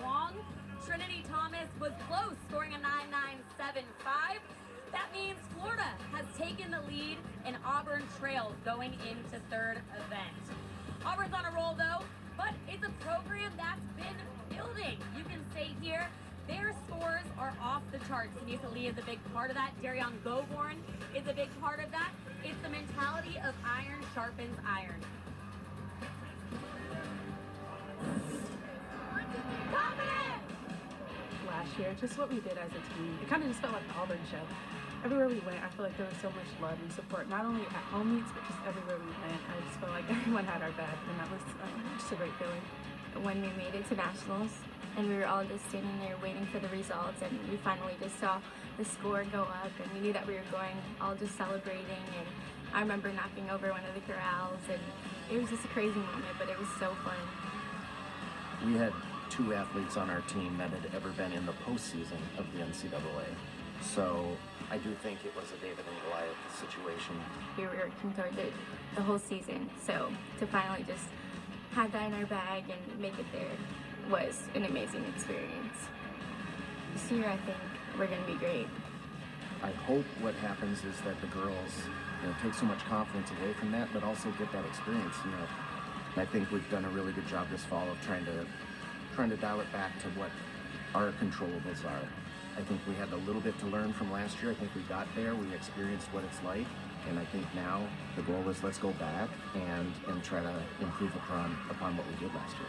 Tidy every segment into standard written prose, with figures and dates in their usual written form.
Wong. Trinity Thomas was close, scoring a 9.975. That means Florida has taken the lead and Auburn trails going into third event. Auburn's on a roll though, but it's a program that's been building. You can say here, their scores are off the charts. Tanisa Lee is a big part of that. Darion Goborn is a big part of that. It's the mentality of iron sharpens iron. Last year, just what we did as a team, it kind of just felt like the Auburn show. Everywhere we went, I feel like there was so much love and support, not only at home meets, but just everywhere we went. I just felt like everyone had our back, and that was just a great feeling. When we made it to nationals, and we were all just standing there waiting for the results, and we finally just saw the score go up, and we knew that we were going, all just celebrating, and I remember knocking over one of the corrals, and it was just a crazy moment, but it was so fun. We had 2 athletes on our team that had ever been in the postseason of the NCAA. So I do think it was a David and Goliath situation. We were working towards it the whole season, so to finally just have that in our bag and make it there was an amazing experience. This year I think we're going to be great. I hope what happens is that the girls, take so much confidence away from that, but also get that experience. I think we've done a really good job this fall of trying to dial it back to what our controllables are. I think we had a little bit to learn from last year. I think we got there, we experienced what it's like, and I think now the goal is let's go back and try to improve upon what we did last year.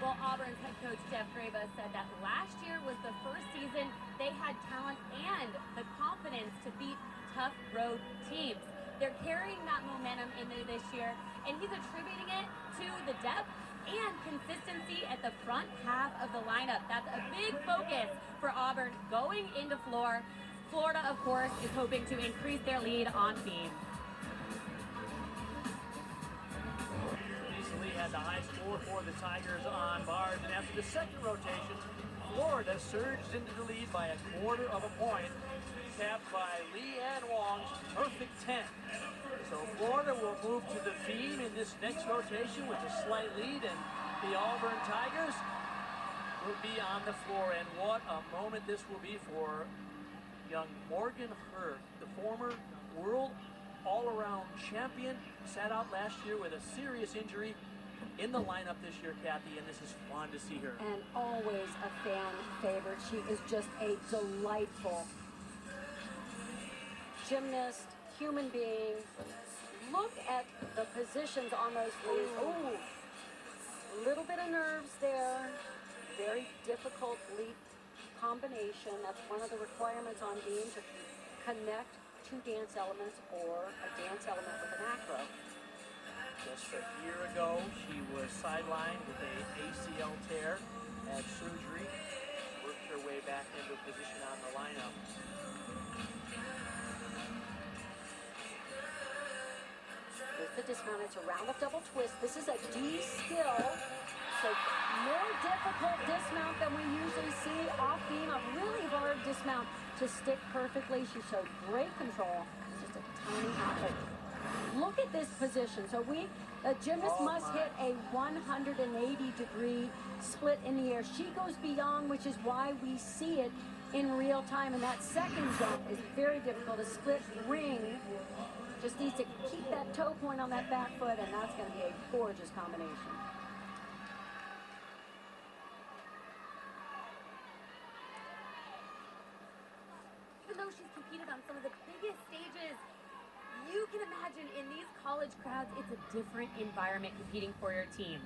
Well, Auburn's head coach Jeff Graba said that last year was the first season they had talent and the confidence to beat tough road teams. They're carrying that momentum into this year, and he's attributing it to the depth and consistency at the front half of the lineup. That's a big focus for Auburn going into Florida, of course, is hoping to increase their lead on beam. Lee had the high score for the Tigers on bars, and after the second rotation, Florida surged into the lead by a quarter of a point, capped by Lee and Wong's perfect 10. So Florida will move to the beam in this next rotation with a slight lead, and the Auburn Tigers will be on the floor. And what a moment this will be for young Morgan Hurd, the former world all-around champion, sat out last year with a serious injury, in the lineup this year, Kathy, and this is fun to see her. And always a fan favorite. She is just a delightful gymnast, human being. Look at the positions on those leads. Ooh, little bit of nerves there. Very difficult leap combination. That's one of the requirements on beam, to connect 2 dance elements or a dance element with an acro. Just a year ago, she was sidelined with a ACL tear, had surgery, worked her way back into a position on the lineup. There's the dismount. It's a round-up double twist. This is a D skill, so more difficult dismount than we usually see off beam. A really hard dismount to stick perfectly. She showed great control. It's just a tiny output. Look at this position. So a gymnast must hit a 180-degree split in the air. She goes beyond, which is why we see it in real time. And that second jump is very difficult. A split ring just needs to keep that toe point on that back foot, and that's going to be a gorgeous combination. Even though she's competed on some of the biggest stages, you can imagine in these college crowds, it's a different environment competing for your team.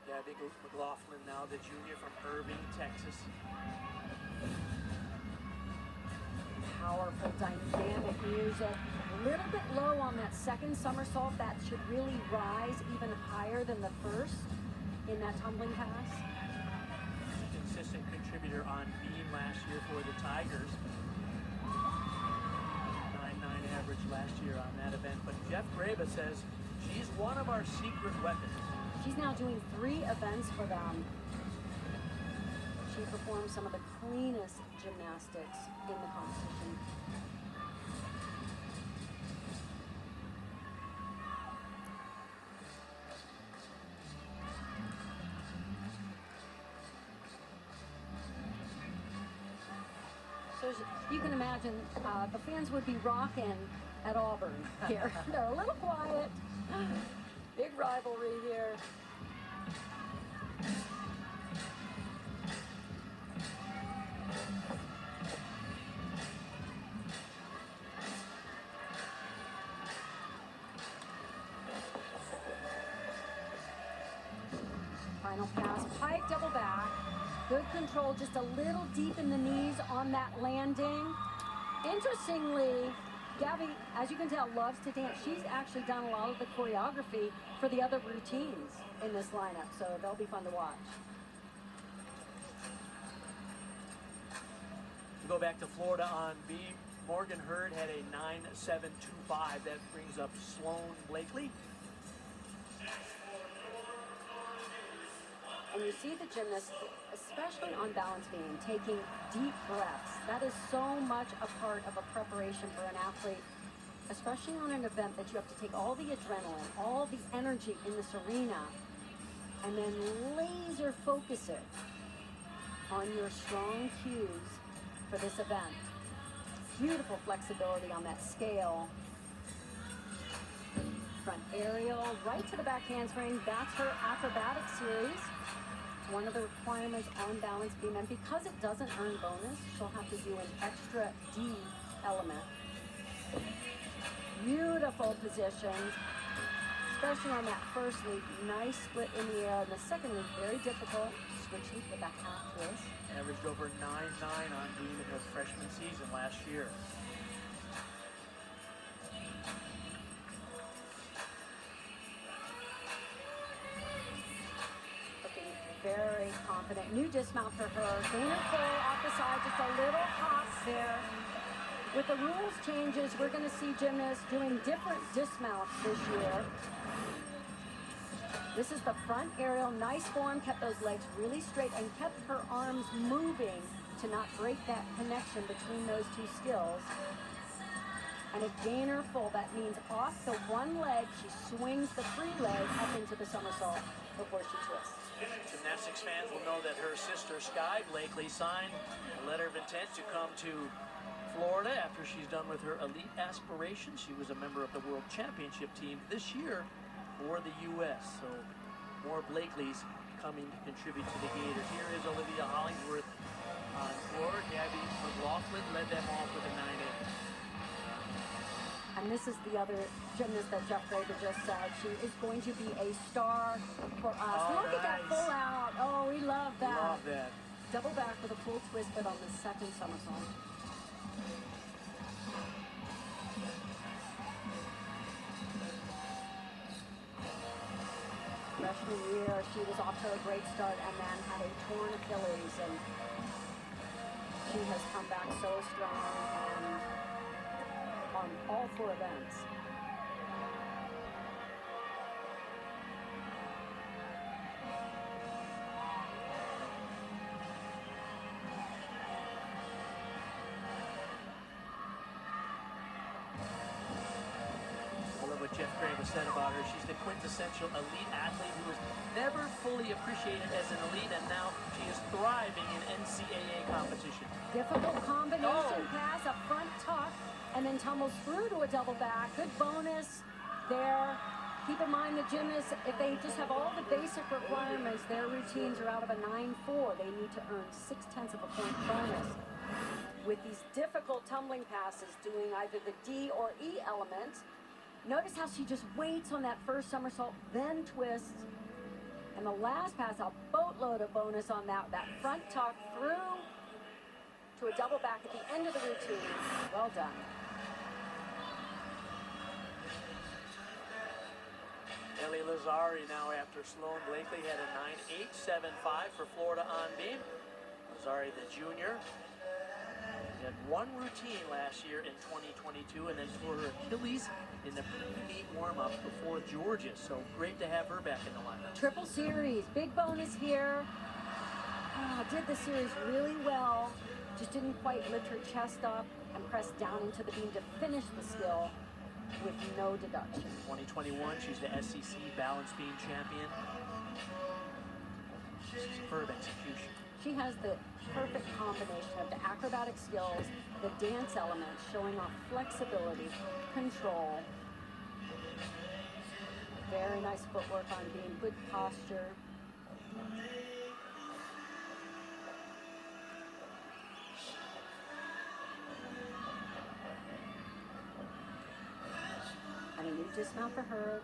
Gabby McLaughlin, now the junior from Irving, Texas. Powerful, dynamic music. A little bit low on that second somersault. That should really rise even higher than the first in that tumbling pass. Consistent contributor on beam last year for the Tigers. 9.9 average last year on that event. But Jeff Graba says she's one of our secret weapons. She's now doing 3 events for them. She performs some of the cleanest gymnastics in the competition. cheers. You can imagine the fans would be rocking at Auburn here. They're a little quiet. Big rivalry here. Final pass, pike double back. Good control, just a little deep in the knees on that landing. Interestingly, Gabby, as you can tell, loves to dance. She's actually done a lot of the choreography for the other routines in this lineup, so they'll be fun to watch. We go back to Florida on beam. Morgan Hurd had a 9.725. That brings up Sloane Blakely. And you see the gymnasts, especially on balance beam, taking deep breaths. That is so much a part of a preparation for an athlete, especially on an event that you have to take all the adrenaline, all the energy in this arena, and then laser focus it on your strong cues for this event. Beautiful flexibility on that scale. Front aerial, right to the back handspring. That's her acrobatic series. One of the requirements on balance beam, and because it doesn't earn bonus, she'll have to do an extra D element. Beautiful positions, especially on that first leap. Nice split in the air. And the second leap, very difficult. Switch leap with a half twist. Averaged over 9.9 on beam in her freshman season last year. Very confident. New dismount for her. Gainer full off the side, just a little hop there. With the rules changes, we're going to see gymnasts doing different dismounts this year. This is the front aerial. Nice form, kept those legs really straight and kept her arms moving to not break that connection between those two skills. And a gainer full, that means off the one leg, she swings the free leg up into the somersault before she twists. Gymnastics fans will know that her sister Sky Blakely signed a letter of intent to come to Florida after she's done with her elite aspirations. She was a member of the World Championship team this year for the U.S. So more Blakeleys coming to contribute to the Gators. Here is Olivia Hollingsworth on floor. Gabby McLaughlin led them off with a 9.8. And this is the other gymnast that Jeff Graber just said. She is going to be a star for us. Oh, look at that nice. full out. Oh, we love that. Love that. Double back with a full twist, but on the second somersault. Freshman year, she was off to a great start and then had a torn Achilles, and she has come back so strong and on all 4 events. I love what Jeff Graber said about her. She's the quintessential elite athlete who was never fully appreciated as an elite, and now she is thriving in NCAA competition. Difficult combination pass, a front tuck, and then tumbles through to a double back. Good bonus there. Keep in mind the gymnasts, if they just have all the basic requirements, their routines are out of a 9.4. They need to earn 0.6 of a point bonus. With these difficult tumbling passes, doing either the D or E element, notice how she just waits on that first somersault, then twists. And the last pass, a boatload of bonus on that front tuck through to a double back at the end of the routine. Well done. Ellie Lazzari now after Sloane Blakely had a 9.875 for Florida on beam. Lazzari, the junior, had one routine last year in 2022 and then tore her Achilles in the pre-meet warm-up before Georgia. So great to have her back in the lineup. Triple series, big bonus here. Did the series really well. Just didn't quite lift her chest up and press down into the beam to finish the skill with no deduction. 2021, she's the SEC balance beam champion. Superb execution. She has the perfect combination of the acrobatic skills, the dance element, showing off flexibility, control. Very nice footwork on beam, good posture. And a new dismount for her.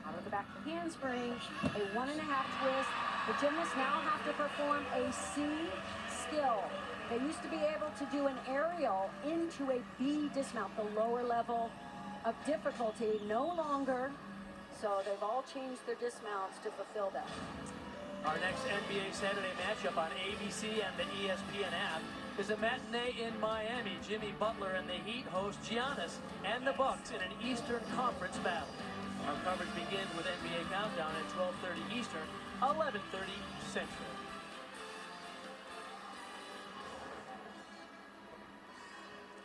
Out of the back handspring, a 1.5 twist. The gymnasts now have to perform a C skill. They used to be able to do an aerial into a B dismount, the lower level of difficulty, no longer. So they've all changed their dismounts to fulfill that. Our next NBA Saturday matchup on ABC and the ESPN app is a matinee in Miami. Jimmy Butler and the Heat host Giannis and the Bucks in an Eastern Conference battle. Our coverage begins with NBA Countdown at 12:30 Eastern, 11:30 Central.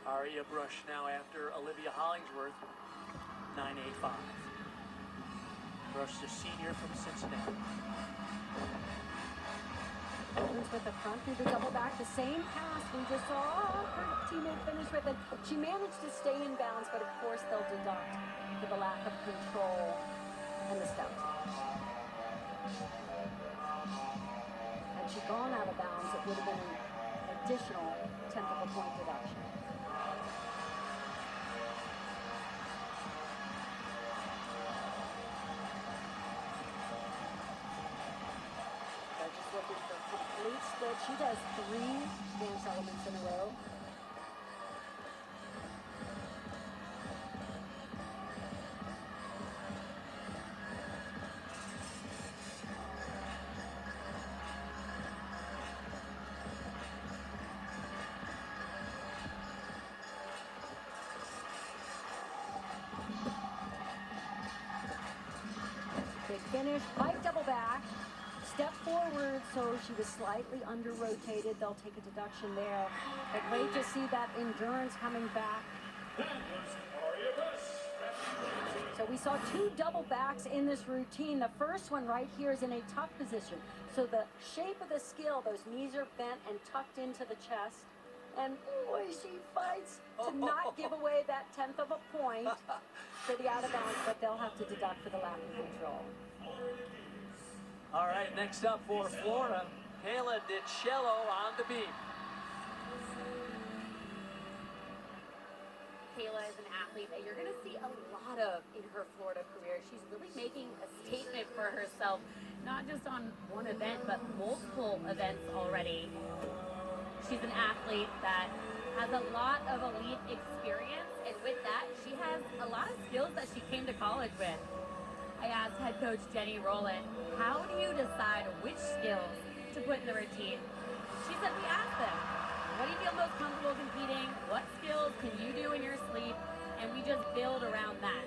Aria Brush now after Olivia Hollingsworth, 9.85. Brush, the senior from Cincinnati. Opens with the front through the double back, the same pass we just saw her teammate finish with it. She managed to stay in bounds, but of course they'll deduct for the lack of control and the step. Had she gone out of bounds, it would have been an additional 10th of a point deduction. Judges looking for complete split. She does 3 dance elements in a row. Big finish, pike double back, step forward, so she was slightly under-rotated. They'll take a deduction there. But great to see that endurance coming back. So we saw 2 double backs in this routine. The first one right here is in a tuck position. So the shape of the skill, those knees are bent and tucked into the chest. And boy, she fights to not give away that 10th of a point for the out of bounds, but they'll have to deduct for the lack of control. All right, next up for Florida, Kayla DiCello on the beam. Kayla is an athlete that you're going to see a lot of in her Florida career. She's really making a statement for herself, not just on one event, but multiple events already. She's an athlete that has a lot of elite experience, and with that, she has a lot of skills that she came to college with. I asked head coach Jenny Rowland, how do you decide which skills to put in the routine? She said, we asked them, what do you feel most comfortable competing? What skills can you do in your sleep? And we just build around that.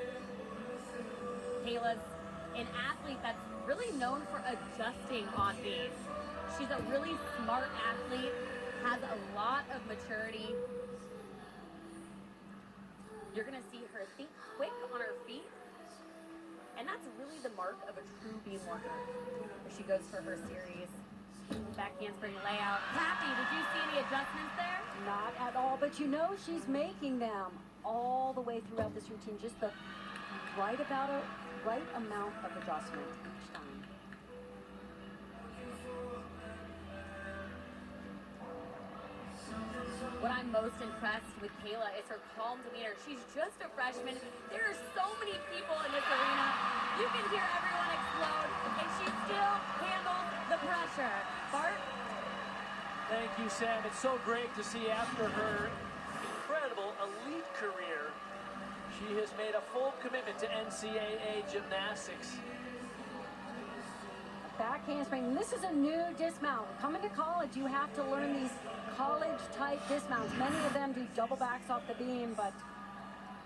Kayla's an athlete that's really known for adjusting on these. She's a really smart athlete, has a lot of maturity. You're gonna see her think quick on her feet. And that's really the mark of a true beam worker. As she goes for her series. Back handspring layout. Kathy, did you see any adjustments there? Not at all, but you know she's making them all the way throughout this routine. Just the right amount of adjustment each time. What I'm most impressed with Kayla is her calm demeanor. She's just a freshman. There are so many people in this arena. You can hear everyone explode, and she still handles the pressure. Bart? Thank you, Sam. It's so great to see after her incredible elite career, she has made a full commitment to NCAA gymnastics. Back handspring. This is a new dismount. Coming to college, you have to learn these college-type dismounts. Many of them do double backs off the beam, but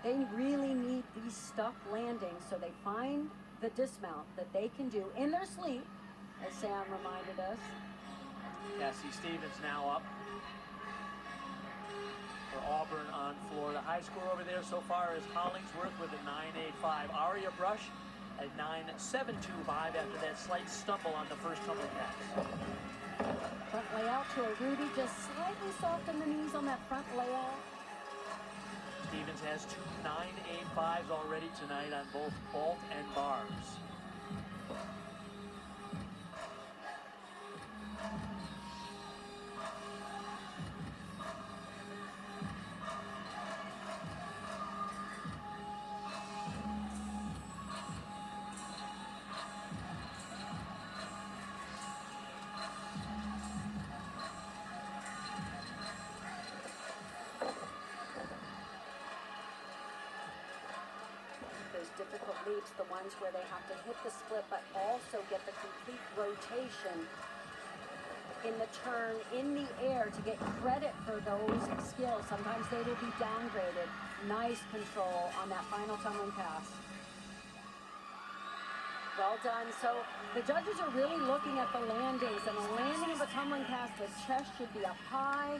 they really need these stuck landings, so they find the dismount that they can do in their sleep, as Sam reminded us. Cassie Stevens now up for Auburn on Florida. High score over there so far is Hollingsworth with a 9.85. Aria Brush at 9.725 after that slight stumble on the first couple of backs. Front layout to a Rudy, just slightly soft in the knees on that front layout. Stevens has 2 9.85s already tonight on both vault and bars. Those difficult leaps, the ones where they have to hit the split but also get the complete rotation in the turn in the air to get credit for those skills. Sometimes they will be downgraded. Nice control on that final tumbling pass. Well done. So the judges are really looking at the landings, and the landing of a tumbling pass, the chest should be up high,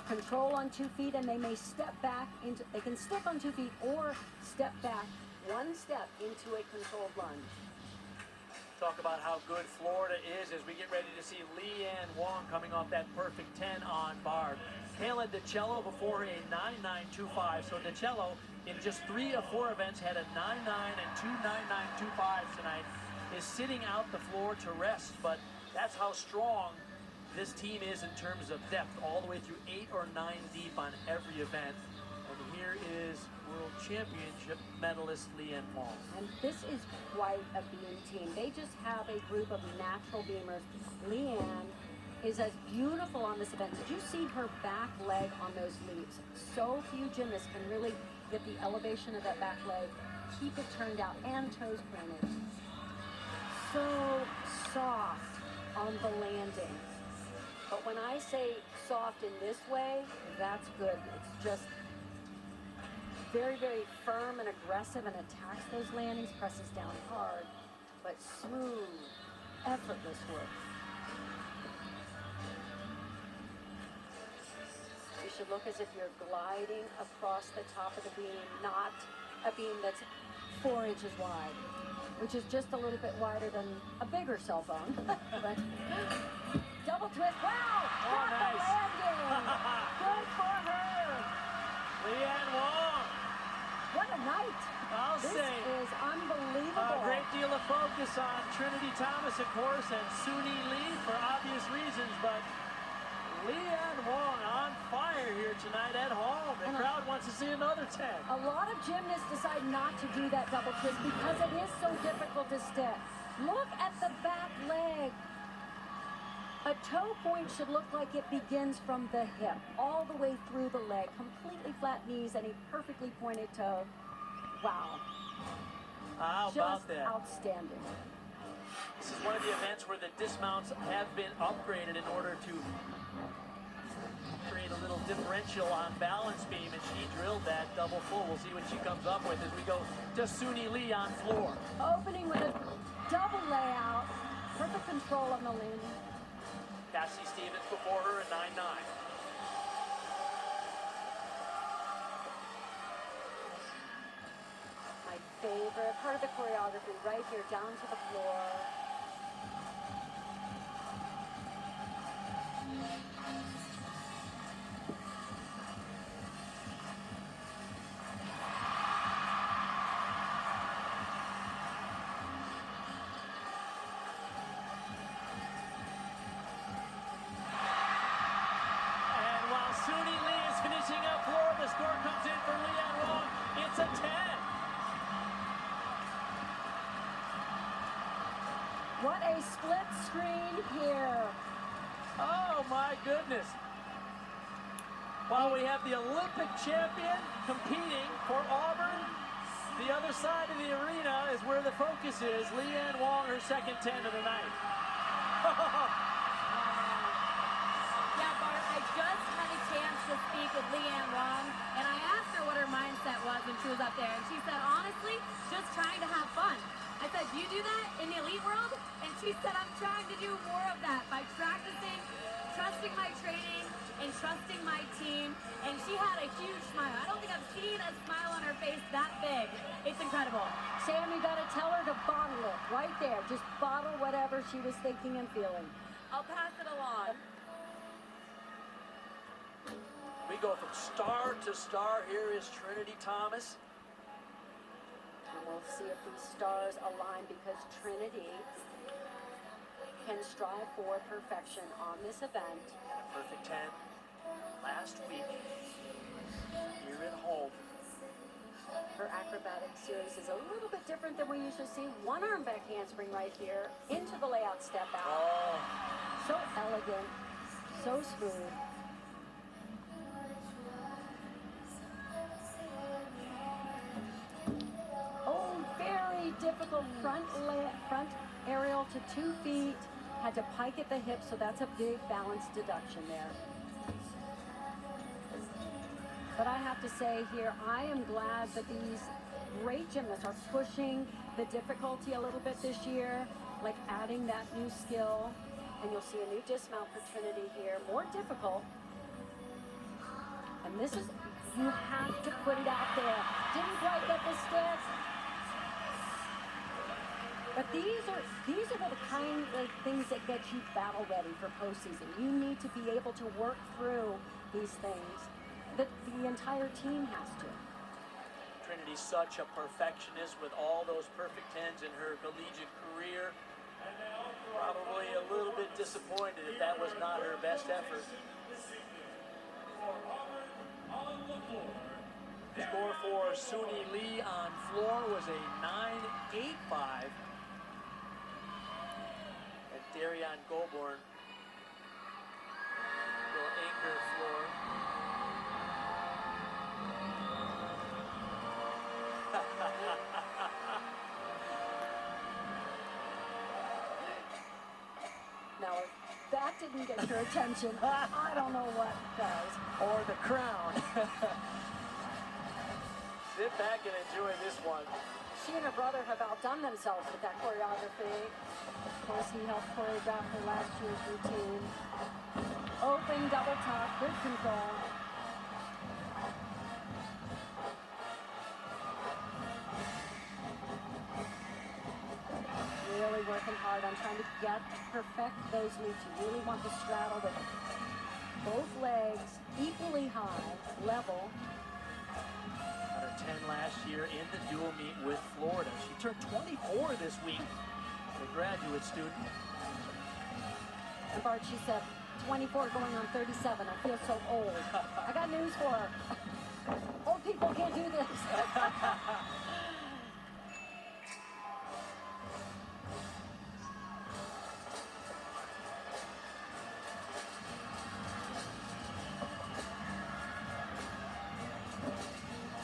control on 2 feet, and they may step back into, they can step on 2 feet or step back 1 step into a controlled lunge. Talk about how good Florida is as we get ready to see Leanne Wong coming off that perfect 10 on bar. Kayla DiCello before a 9.925. So DiCello in just 3 of 4 events had a 9.9 and 2 9.925s tonight. Is sitting out the floor to rest, but that's how strong this team is in terms of depth, all the way through 8 or 9 deep on every event. And here is World Championship medalist Leanne Wong. And this is quite a beam team. They just have a group of natural beamers. Leanne is as beautiful on this event. Did you see her back leg on those leaps? So few gymnasts can really get the elevation of that back leg, keep it turned out, and toes pointed. So soft on the landing. But when I say soft in this way, that's good. It's just very, very firm and aggressive and attacks those landings, presses down hard, but smooth, effortless work. You should look as if you're gliding across the top of the beam, not a beam that's 4 inches wide, which is just a little bit wider than a bigger cell phone. But double twist, wow! Oh, Got nice. the landing! Good for her! Leanne Wong. What a night! I'll This say is unbelievable. a great deal of focus on Trinity Thomas, of course, and Suni Lee for obvious reasons, but Leanne Wong on fire here tonight at home. The crowd wants to see another 10. A lot of gymnasts decide not to do that double twist because it is so difficult to step. Look at the back leg. A toe point should look like it begins from the hip, all the way through the leg, completely flat knees and a perfectly pointed toe. Wow. How about Just that? outstanding. This is one of the events where the dismounts have been upgraded in order to create a little differential on balance beam, and she drilled that double full. We'll see what she comes up with as we go to Suni Lee on floor. Opening with a double layout, perfect control on the landing. Cassie Stevens before her at 9.9. My favorite part of the choreography right here, down to the floor. And while Suni Lee is finishing up floor, the score comes in for Leanne Wong. It's a 10. What a split screen here. Oh my goodness. While we have the Olympic champion competing for Auburn, the other side of the arena is where the focus is. Leanne Wong, her second 10 of the night. Yeah, Bart, I just had a chance to speak with Leanne Wong, and I asked her what her mindset was when she was up there, and she said, honestly, just trying to have fun. I said, do you do that in the elite world? And she said, I'm trying to do more of that by practicing, trusting my training, and trusting my team. And she had a huge smile. I don't think I've seen a smile on her face that big. It's incredible. Sam, you gotta tell her to bottle it right there. Just bottle whatever she was thinking and feeling. I'll pass it along. We go from star to star. Here is Trinity Thomas. And we'll see if these stars align, because Trinity can strive for perfection on this event. And a perfect 10 last week here at home. Her acrobatic series is a little bit different than we usually see. One arm back handspring right here into the layout step out. Oh, So elegant, so smooth. Oh, very difficult front aerial to 2 feet. Had to pike at the hip, so that's a big balance deduction there. But I have to say here, I am glad that these great gymnasts are pushing the difficulty a little bit this year, like adding that new skill. And you'll see a new dismount for Trinity here, more difficult. And this is, you have to put it out there. Didn't quite get the stick. But these are the kind of things that get you battle ready for postseason. You need to be able to work through these things. The entire team has to. Trinity's such a perfectionist with all those perfect 10s in her collegiate career. Probably a little bit disappointed if that was not her best effort. The score for Suni Lee on floor was a 9.85. And Darian Goborn will anchor floor. Now, if that didn't get your attention, I don't know what does. Or the crown. Sit back and enjoy this one. She and her brother have outdone themselves with that choreography. Of course, he helped choreograph her last year's routine. Open double tuck, good control. Really working hard on trying to perfect those loops. You really want to straddle with both legs equally high, level. Got her 10 last year in the dual meet with Florida. She turned 24 this week, a graduate student. And Bart, she said, 24 going on 37. I feel so old. I got news for her. Old people can't do this.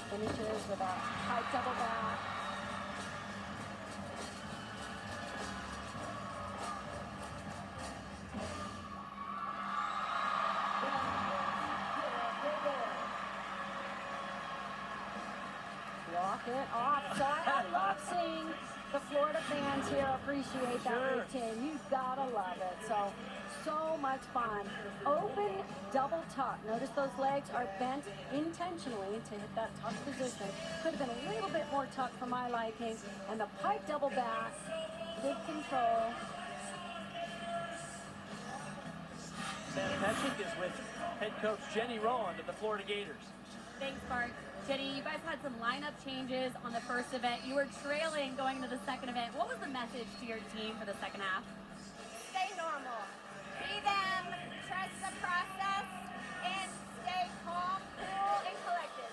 Finishes with a high double back. Walk it off. So I love seeing the Florida fans here appreciate that routine. You've got to love it. So much fun. Open double tuck. Notice those legs are bent intentionally to hit that tuck position. Could have been a little bit more tuck for my liking. And the pike double back. Good control. Sam Petrick is with head coach Jenny Rowland of the Florida Gators. Thanks, Bart. Jenny, you guys had some lineup changes on the first event. You were trailing going into the second event. What was the message to your team for the second half? Stay normal. Be them, trust the process, and stay calm, cool, and collected.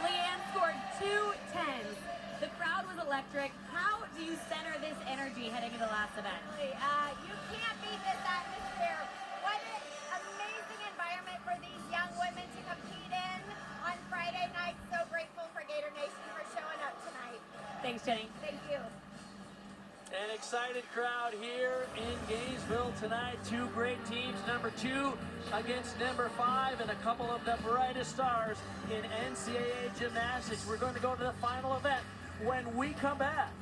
Leanne scored 2 10s. The crowd was electric. How do you center this energy heading into the last event? You can't beat this atmosphere. What an amazing environment for these young women to compete in on Friday night. So grateful for Gator Nation for showing up tonight. Thanks, Jenny. Thank you. An excited crowd here in Gainesville tonight. Two great teams, number 2 against number 5, and a couple of the brightest stars in NCAA gymnastics. We're going to go to the final event when we come back.